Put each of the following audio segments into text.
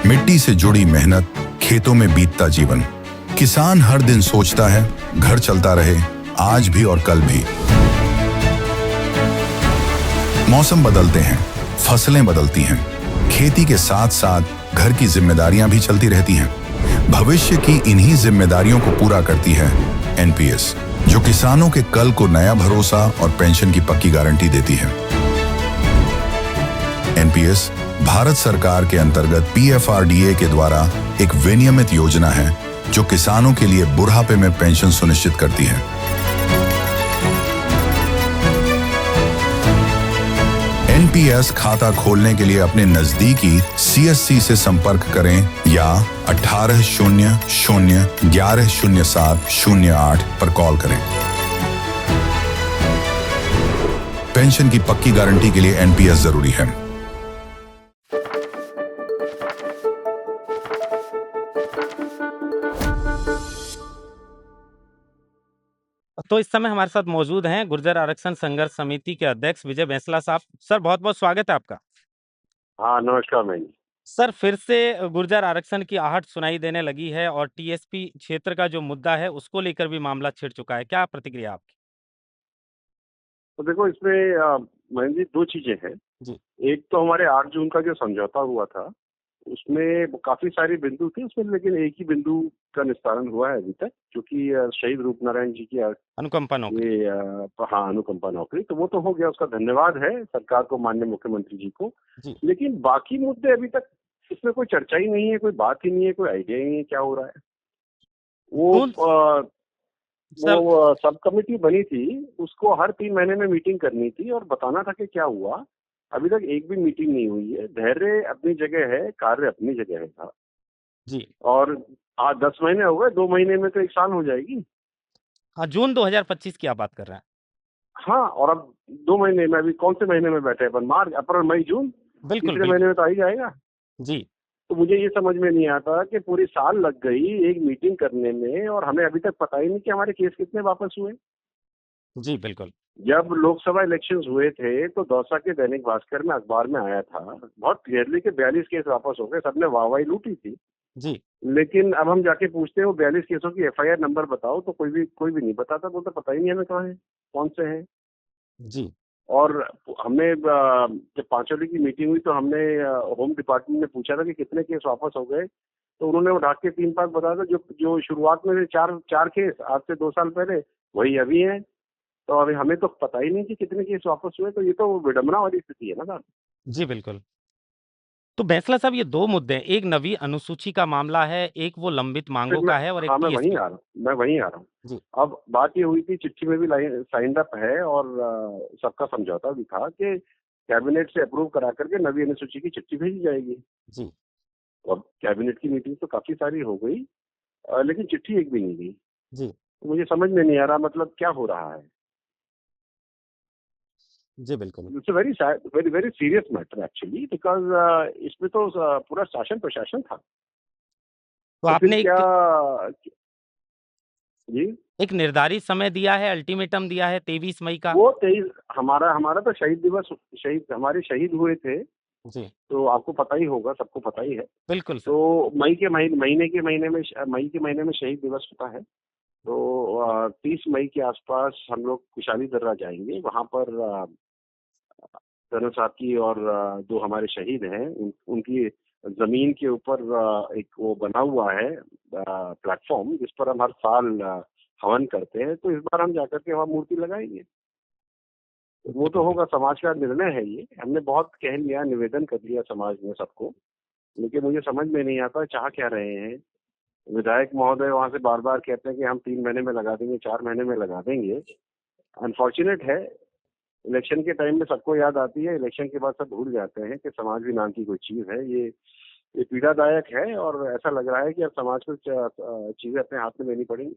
मिट्टी से जुड़ी मेहनत, खेतों में बीतता जीवन। किसान हर दिन सोचता है घर चलता रहे, आज भी और कल भी। मौसम बदलते हैं, फसलें बदलती हैं, खेती के साथ साथ घर की जिम्मेदारियां भी चलती रहती हैं। भविष्य की इन्हीं जिम्मेदारियों को पूरा करती है एनपीएस, जो किसानों के कल को नया भरोसा और पेंशन की पक्की गारंटी देती है। एनपीएस भारत सरकार के अंतर्गत पीएफआरडीए के द्वारा एक विनियमित योजना है जो किसानों के लिए बुढ़ापे में पेंशन सुनिश्चित करती है। एनपीएस खाता खोलने के लिए अपने नजदीकी सीएससी से संपर्क करें या 1800-1107-08 पर कॉल करें। पेंशन की पक्की गारंटी के लिए एनपीएस जरूरी है। तो इस समय हमारे साथ मौजूद हैं गुर्जर आरक्षण संघर्ष समिति के अध्यक्ष विजय बैंसला साहब। सर, बहुत बहुत स्वागत है आपका। हाँ, नमस्कार मैं। सर, फिर से गुर्जर आरक्षण की आहट सुनाई देने लगी है और टीएसपी क्षेत्र का जो मुद्दा है उसको लेकर भी मामला छिड़ चुका है। क्या प्रतिक्रिया आपकी? तो देखो इसमें महेंद्र जी, दो चीजें हैं जी। एक तो हमारे 8 जून का जो समझौता हुआ था उसमें काफी सारे बिंदु थे उसमें, लेकिन एक ही बिंदु का निस्तारण हुआ है अभी तक, क्योंकि शहीद रूपनारायण जी की अनुकंपा नौकरी। ये हाँ, अनुकंपा नौकरी, तो वो तो हो गया, उसका धन्यवाद है सरकार को, माननीय मुख्यमंत्री जी को। जी। लेकिन बाकी मुद्दे अभी तक इसमें कोई चर्चा ही नहीं है, कोई बात ही नहीं है, कोई आइडिया ही नहीं है क्या हो रहा है। वो सब कमेटी बनी थी, उसको हर 3 महीने में मीटिंग करनी थी और बताना था कि क्या हुआ। अभी तक एक भी मीटिंग नहीं हुई है। धैर्य अपनी जगह है, कार्य अपनी जगह है था जी। और आज 10 महीने हो गए, 2 महीने में तो 1 साल हो जाएगी। हाँ, जून 2025 की आप बात कर रहे हैं। हाँ, और अब 2 महीने में, अभी कौन से महीने में बैठे अपन, मार्च, अप्रैल, मई, जून, बिल्कुल तीसरे महीने में तो आ ही जाएगा। जी। तो मुझे ये समझ में नहीं आता कि पूरी साल लग गई एक मीटिंग करने में और हमें अभी तक पता ही नहीं कि हमारे केस कितने वापस हुए। जी बिल्कुल। जब लोकसभा इलेक्शंस हुए थे तो दौसा के दैनिक भास्कर में, अखबार में आया था बहुत क्लियरली कि 42 केस वापस हो गए। सबने वाहवाही लूटी थी। जी। लेकिन अब हम जाके पूछते हैं वो 42 केसों की एफआईआर नंबर बताओ, तो कोई भी नहीं बताता, बोलता पता ही नहीं हमें कहाँ है, कौन से हैं। जी। और हमने जब पांचोली की मीटिंग हुई तो हमने होम डिपार्टमेंट में पूछा था कि कितने केस वापस हो गए, तो उन्होंने वो ढाक के 3-5 बताया था। जो शुरुआत में चार केस आज से 2 साल पहले, वही अभी हैं। तो अभी हमें तो पता ही नहीं कि कितने केस वापस हुए। तो ये तो विडंबना वाली स्थिति है ना साहब। जी बिल्कुल। तो बैंसला साहब, ये 2 मुद्दे हैं, एक नवी अनुसूची का मामला है, एक वो लंबित मांगों का है और एक हाँ, मैं टीएसपी। वहीं आ रहा हूँ। जी। अब बात ये हुई थी, चिट्ठी में भी साइंड अप है और सबका समझौता भी था कि कैबिनेट से अप्रूव करा करके नवी अनुसूची की चिट्ठी भेजी जाएगी। जी। अब कैबिनेट की मीटिंग तो काफी सारी हो गई, लेकिन चिट्ठी एक भी नहीं गई। जी। तो मुझे समझ में नहीं आ रहा, मतलब क्या हो रहा है। जी बिल्कुल। It's very very very serious matter actually, because इसमें तो पूरा शासन प्रशासन था। तो तो फिर आपने क्या जी, एक निर्धारित समय दिया है, अल्टीमेटम दिया है 23 मई का। वो 23 हमारा तो शहीद दिवस, हमारे शहीद हुए थे, जी तो आपको पता ही होगा, सबको पता ही है। बिल्कुल सर। तो मई के महीने में शहीद दिवस होता है। तो 30 मई के आसपास हम लोग कुशाली दर्रा जाएंगे। वहां पर जनरल साहब की और 2 हमारे शहीद हैं, उनकी जमीन के ऊपर एक वो बना हुआ है प्लेटफॉर्म, जिस पर हम हर साल हवन करते हैं। तो इस बार हम जाकर के वहाँ मूर्ति लगाएंगे। वो तो होगा, समाज का निर्णय है ये। हमने बहुत कह लिया, निवेदन कर लिया समाज में सबको, लेकिन मुझे समझ में नहीं आता चाह क्या रहे हैं। विधायक महोदय वहां से बार बार कहते हैं कि हम 3 महीने में लगा देंगे, 4 महीने में लगा देंगे। अनफॉर्चुनेट है, इलेक्शन के टाइम में सबको याद आती है, इलेक्शन के बाद सब भूल जाते हैं कि समाज भी नाम की कोई चीज है। ये पीड़ादायक है और ऐसा लग रहा है कि अब समाज को चीजें अपने हाथ में लेनी पड़ेंगी।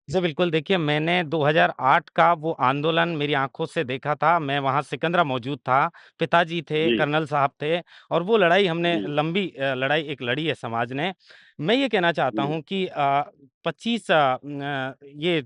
जी बिल्कुल, देखिए मैंने 2008 का वो आंदोलन मेरी आँखों से देखा था। मैं वहाँ सिकंदरा मौजूद था, पिताजी थे, जी कर्नल साहब थे और वो लड़ाई हमने जी लंबी लड़ाई एक लड़ी है समाज ने। मैं ये कहना चाहता जी। हूँ कि 25 ये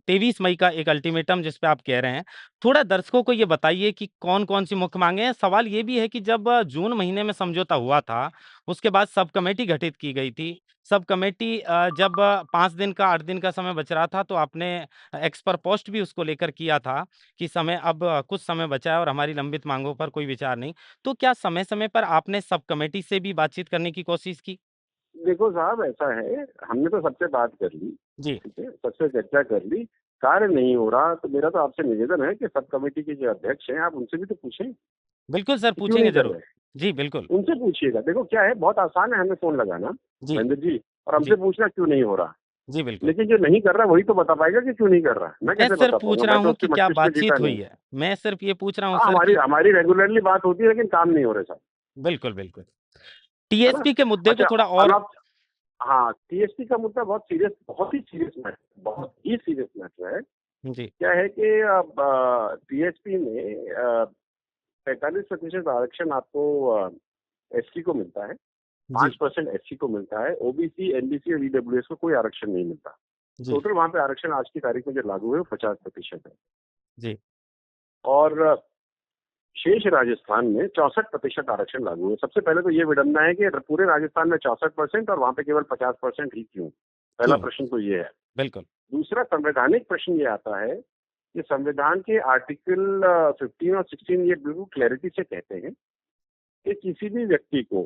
23 मई का एक अल्टीमेटम जिस पे आप कह रहे हैं, थोड़ा दर्शकों को ये बताइए कि कौन-कौन सी मुख्य माँगे हैं? सवाल ये भी है कि जब जून महीने में समझौता हुआ था, उसके बाद सब कमेटी गठित की गई थी। सब कमेटी जब 5 दिन का 8 दिन का समय बच रहा था, तो आपने एक्स पर पोस्ट भी उसको लेकर किया था कि समय अब कुछ समय बचा है और हमारी लंबित माँगों पर कोई विचार नहीं। तो क्या समय-समय पर आपने सब कमेटी से भी बातचीत करने की कोशिश की? देखो साहब, ऐसा है, हमने तो सबसे बात कर ली, जी। ठीक है, सबसे चर्चा कर ली, कार्य नहीं हो रहा, तो मेरा तो आपसे निवेदन है कि सब कमेटी के जो अध्यक्ष हैं, आप उनसे भी तो पूछें बिल्कुल सर, कि क्यों पूछेंगे नहीं कर ज़रूर। रहे। जी, बिल्कुल। उनसे पूछिएगा। देखो क्या है, बहुत आसान है हमें फोन लगाना, जी, महेंद्र जी, और हमसे जी, पूछना क्यों नहीं हो रहा। जी, बिल्कुल। लेकिन जो नहीं कर रहा वही तो बता पाएगा कि क्यों नहीं कर रहा। मैं मैं कैसे सिर्फ़ बता पूछ पाऊंगा, रहा मैं तो हूँ कि उसके क्या मस्तिष्क में जीता बातचीत हुई नहीं। है? मैं सिर्फ़ ये पूछ रहा हूँ हाँ, सर हमारी कि हमारी रेगुलरली बात होती है, लेकिन काम नहीं हो रहे साहब, बिल्कुल, बिल्कुल। है ना। टीएसपी के मुद्दे को अच्छा, थोड़ा अब और आप, हाँ, टीएसपी का मुद्दा बहुत सीरियस, बहुत ही सीरियस मैटर, बहुत ही सीरियस मैटर है। जी, क्या है कि अब टीएसपी में 45% आरक्षण आपको एससी को मिलता है, जी, 5% एससी को मिलता है, ओबीसी, एनबीसी और ईडब्ल्यूएस को कोई आरक्षण नहीं मिलता। जी, टोटल वहाँ पे आरक्षण आज की तारीख में जो लागू है वो 50% है। जी, और शेष राजस्थान में 64% आरक्षण लागू है। सबसे पहले तो ये विडंबना है कि पूरे राजस्थान में 64% और वहाँ पे केवल 50% ही क्यों? पहला क्यों? प्रश्न तो ये है। बिल्कुल, दूसरा संवैधानिक प्रश्न ये आता है कि संविधान के आर्टिकल 15 और 16 ये बिल्कुल क्लैरिटी से कहते हैं कि किसी भी व्यक्ति को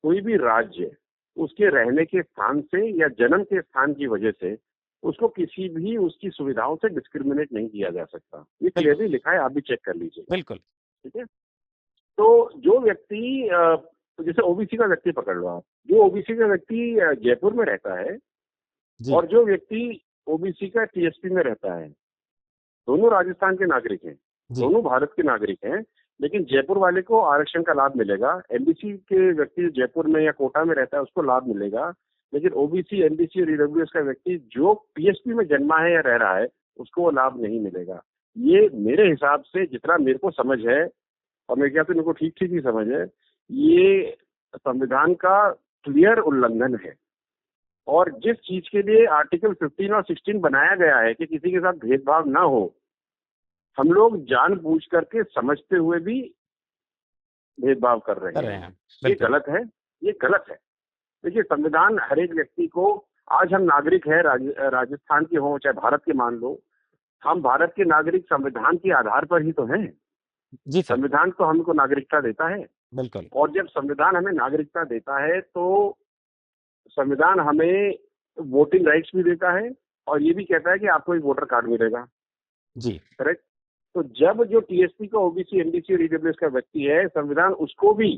कोई भी राज्य उसके रहने के स्थान से या जन्म के स्थान की वजह से उसको किसी भी उसकी सुविधाओं से डिस्क्रिमिनेट नहीं किया जा सकता। ये बिल्कुल, क्लियरली लिखा है, आप भी चेक कर लीजिएगा। बिल्कुल। ठीक है। तो जो व्यक्ति जैसे ओबीसी का व्यक्ति पकड़ लो आप, जो ओबीसी का व्यक्ति जयपुर में रहता है जी, और जो व्यक्ति ओबीसी का टीएसपी में रहता है, दोनों राजस्थान के नागरिक हैं, जी, दोनों भारत के नागरिक हैं, लेकिन जयपुर वाले को आरक्षण का लाभ मिलेगा। एमबीसी के व्यक्ति जो जयपुर में या कोटा में रहता है उसको लाभ मिलेगा, लेकिन ओबीसी, एनबीसी और ईडब्ल्यूएस का व्यक्ति जो पीएसपी में जन्मा है या रह रहा है उसको वो लाभ नहीं मिलेगा। ये मेरे हिसाब से जितना मेरे को समझ है, और मेरे ख्याल से मेरे को ठीक ठीक ही समझ है, ये संविधान का क्लियर उल्लंघन है। और जिस चीज के लिए आर्टिकल 15 और 16 बनाया गया है कि किसी के साथ भेदभाव ना हो, हम लोग जानबूझ करके समझते हुए भी भेदभाव कर कर रहे रहे हैं। हैं। ये बिल्कुल, गलत है, ये गलत है। देखिए, संविधान हर एक व्यक्ति को, आज हम नागरिक है, राजस्थान के हों चाहे भारत के मान लो, हम भारत के नागरिक संविधान के आधार पर ही तो हैं। जी सर, संविधान तो हमको नागरिकता देता है, बिल्कुल, और जब संविधान हमें नागरिकता देता है तो संविधान हमें वोटिंग राइट्स भी देता है, और ये भी कहता है कि आपको एक वोटर कार्ड मिलेगा। जी, करेक्ट। तो जब जो टीएसपी का ओबीसी, एनबीसी और ईडब्ल्यूएस का व्यक्ति है, संविधान उसको भी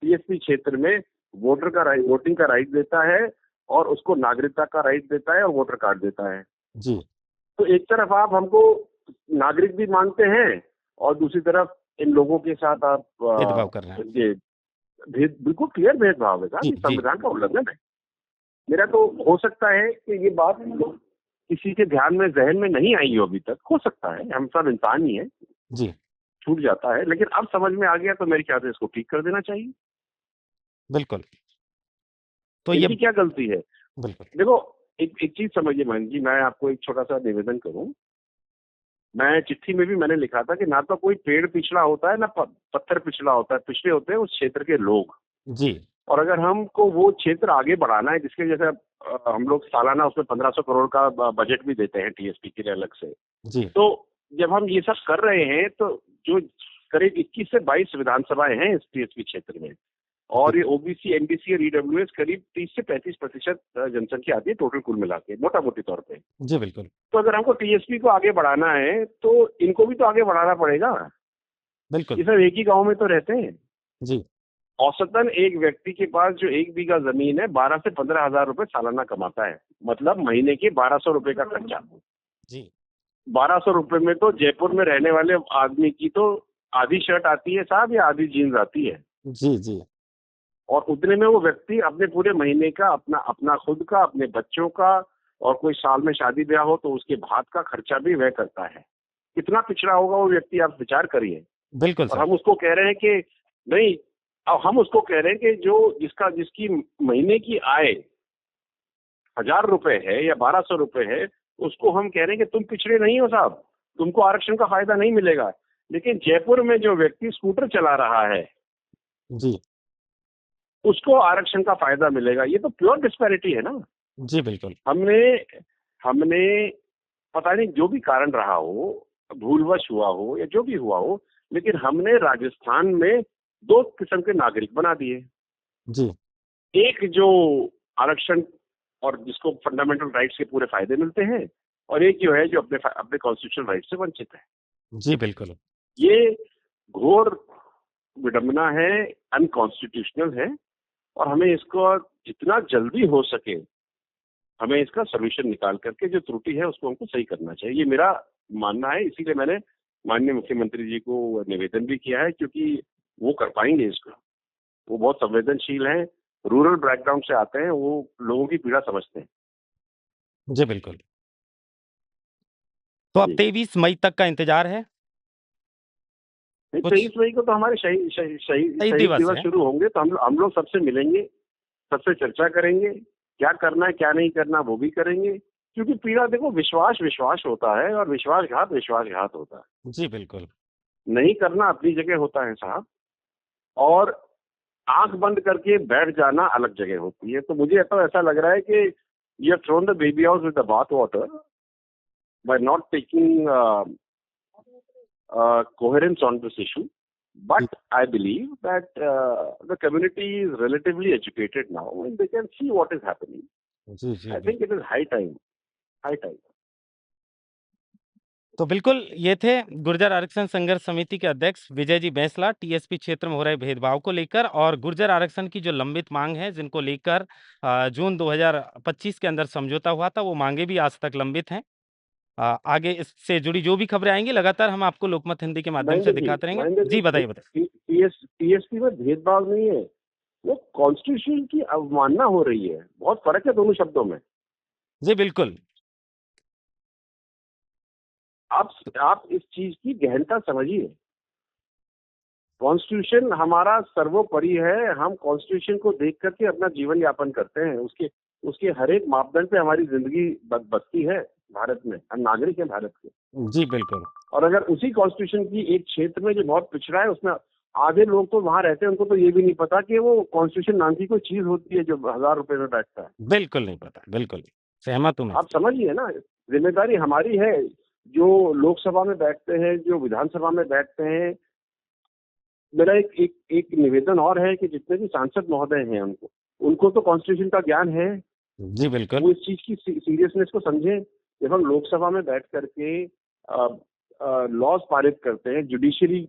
टीएसपी क्षेत्र में वोटिंग का राइट देता है, और उसको नागरिकता का राइट देता है, और वोटर कार्ड देता है। जी, तो एक तरफ आप हमको नागरिक भी मानते हैं, और दूसरी तरफ इन लोगों के साथ आप भेदभाव कर रहे हैं। ये बिल्कुल क्लियर भेदभाव है साहब, जी, ये जी, संविधान का उल्लंघन है। मेरा तो हो सकता है कि ये बात किसी के ध्यान में, जहन में नहीं आई हो अभी तक, हो सकता है, हम सब इंसान ही हैं, जी, छूट जाता है, लेकिन अब समझ में आ गया तो मेरे ख्याल से इसको ठीक कर देना चाहिए। बिल्कुल। तो ये इनकी क्या गलती है? बिल्कुल, देखो, एक एक चीज समझिए महेंद्र जी, मैं आपको एक छोटा सा निवेदन करूं। मैं चिट्ठी में भी मैंने लिखा था कि ना तो कोई पेड़ पिछड़ा होता है, ना पत्थर पिछड़ा होता है, पिछड़े होते हैं उस क्षेत्र के लोग। जी, और अगर हमको वो क्षेत्र आगे बढ़ाना है, जिसके जैसे हम लोग सालाना उसमें 1500 करोड़ का बजट भी देते हैं टीएसपी के लिए अलग से, जी, तो जब हम ये सब कर रहे हैं तो जो करीब 21 से 22 विधानसभाएं हैं इस टीएसपी क्षेत्र में, और ये ओबीसी, एनबीसी और ईडब्ल्यूएस करीब 30 से 35% जनसंख्या आती है टोटल कुल मिला के, मोटा मोटी तौर पे। जी, बिल्कुल, तो अगर हमको टीएसपी को आगे बढ़ाना है तो इनको भी तो आगे बढ़ाना पड़ेगा। बिल्कुल, ये सब एक ही गांव में तो रहते हैं। जी, औसतन एक व्यक्ति के पास जो 1 बीघा जमीन है 12 से 15 हजार रुपए सालाना कमाता है, मतलब महीने के 1200 रुपए का खर्चा। जी, 1200 रुपए में तो जयपुर में रहने वाले आदमी की तो आधी शर्ट आती है साहब, या आधी जीन्स आती है, जी, जी, और उतने में वो व्यक्ति अपने पूरे महीने का अपना अपना खुद का, अपने बच्चों का, और कोई साल में शादी ब्याह हो तो उसके भात का खर्चा भी वह करता है। कितना पिछड़ा होगा वो व्यक्ति, आप विचार करिए। बिल्कुल और सर। हम उसको कह रहे हैं कि नहीं, अब हम उसको कह रहे हैं कि जिसकी महीने की आय 1000 रुपए है या 1200 रुपए है, उसको हम कह रहे हैं कि तुम पिछड़े नहीं हो साहब, तुमको आरक्षण का फायदा नहीं मिलेगा। लेकिन जयपुर में जो व्यक्ति स्कूटर चला रहा है जी, उसको आरक्षण का फायदा मिलेगा। ये तो प्योर डिस्पैरिटी है ना। जी, बिल्कुल। हमने पता नहीं जो भी कारण रहा हो, भूलवश हुआ हो या जो भी हुआ हो, लेकिन हमने राजस्थान में 2 किस्म के नागरिक बना दिए। जी, एक जो आरक्षण और जिसको फंडामेंटल राइट्स के पूरे फायदे मिलते हैं, और एक जो है जो अपने कॉन्स्टिट्यूशनल राइट से वंचित है। जी, बिल्कुल। ये घोर विडंबना है, अनकॉन्स्टिट्यूशनल है, और हमें इसको जितना जल्दी हो सके हमें इसका सोल्यूशन निकाल करके जो त्रुटि है उसको हमको सही करना चाहिए। ये मेरा मानना है, इसीलिए मैंने माननीय मुख्यमंत्री जी को निवेदन भी किया है, क्योंकि वो कर पाएंगे इसको। वो बहुत संवेदनशील हैं, रूरल बैकग्राउंड से आते हैं, वो लोगों की पीड़ा समझते हैं। जी, बिल्कुल। तो अब जी। 23 मई तक का इंतजार है? नहीं, कुछ 23 मई को तो हमारे शहीद दिवस दिवस है। शुरू होंगे, तो हम लोग सबसे मिलेंगे, सबसे चर्चा करेंगे, क्या करना है क्या नहीं करना वो भी करेंगे। क्योंकि पीड़ा देखो, विश्वास होता है, और विश्वासघात होता है। जी, बिल्कुल। नहीं करना अपनी जगह होता है साहब, और आंख बंद करके बैठ जाना अलग जगह होती है। तो मुझे तो ऐसा लग रहा है कि you have thrown the baby out with the bath water bye not taking coherence on this issue. But I believe that the community is relatively educated now and they can see what is happening. जी, जी, I think it is high time. तो बिल्कुल ये थे गुर्जर आरक्षण संघर्ष समिति के अध्यक्ष विजय जी बैंसला, टीएसपी क्षेत्र में हो रहे भेदभाव को लेकर और गुर्जर आरक्षण की जो लंबित मांग है, जिनको लेकर जून 2025 के अंदर समझौता हुआ था, वो मांगे भी आज तक लंबित हैं। आगे इससे जुड़ी जो भी खबरें आएंगी लगातार हम आपको लोकमत हिंदी के माध्यम से दिखाते रहेंगे। जी, बताइए। टीएसपी में भेदभाव नहीं है, वो कॉन्स्टिट्यूशन की अवमानना हो रही है। बहुत फर्क है दोनों शब्दों में। जी, बिल्कुल। आप इस चीज की गहनता समझिए। कॉन्स्टिट्यूशन हमारा सर्वोपरि है। हम कॉन्स्टिट्यूशन को देख करके अपना जीवन यापन करते हैं। उसके हर एक मापदंड पे हमारी जिंदगी बसती है भारत में। हम नागरिक हैं भारत के। जी, बिल्कुल। और अगर उसी कॉन्स्टिट्यूशन की एक क्षेत्र में जो बहुत पिछड़ा है, उसमें आधे लोग तो वहां रहते हैं, उनको तो ये भी नहीं पता कि वो कॉन्स्टिट्यूशन नाम की कोई चीज होती है जो 1000 रुपए में बैठता है। बिल्कुल नहीं पता, बिल्कुल सहमत हूं मैं। आप समझिए ना, जिम्मेदारी हमारी है। जो लोकसभा में बैठते हैं, जो विधानसभा में बैठते हैं, मेरा एक निवेदन और है कि जितने भी सांसद महोदय हैं उनको तो कॉन्स्टिट्यूशन का ज्ञान है। जी, बिल्कुल। वो इस चीज की सीरियसनेस को समझें। जब हम लोकसभा में बैठ करके लॉज पारित करते हैं, जुडिशरी,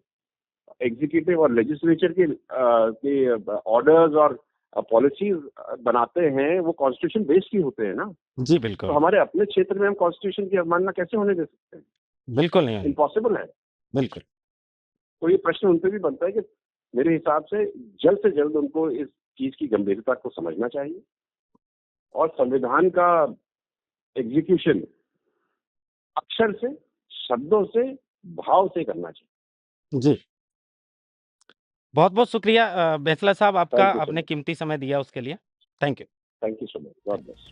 एग्जीक्यूटिव और लेजिस्लेचर के ऑर्डर्स और पॉलिसीज बनाते हैं, वो कॉन्स्टिट्यूशन बेस्ड ही होते हैं ना। जी, तो बिल्कुल। हमारे अपने क्षेत्र में हम कॉन्स्टिट्यूशन की अवमानना कैसे होने दे सकते हैं? बिल्कुल नहीं होनी। इम्पॉसिबल है। बिल्कुल। तो ये प्रश्न उन पे भी बनता है कि मेरे हिसाब से जल्द उनको इस चीज की गंभीरता को समझना चाहिए, और संविधान का एग्जीक्यूशन अक्षर से, शब्दों से, भाव से करना चाहिए। जी, बहुत बहुत शुक्रिया बैंसला साहब आपका, थैंक यू सो आपने मच। कीमती समय दिया उसके लिए। Thank you. Thank you so much. God bless.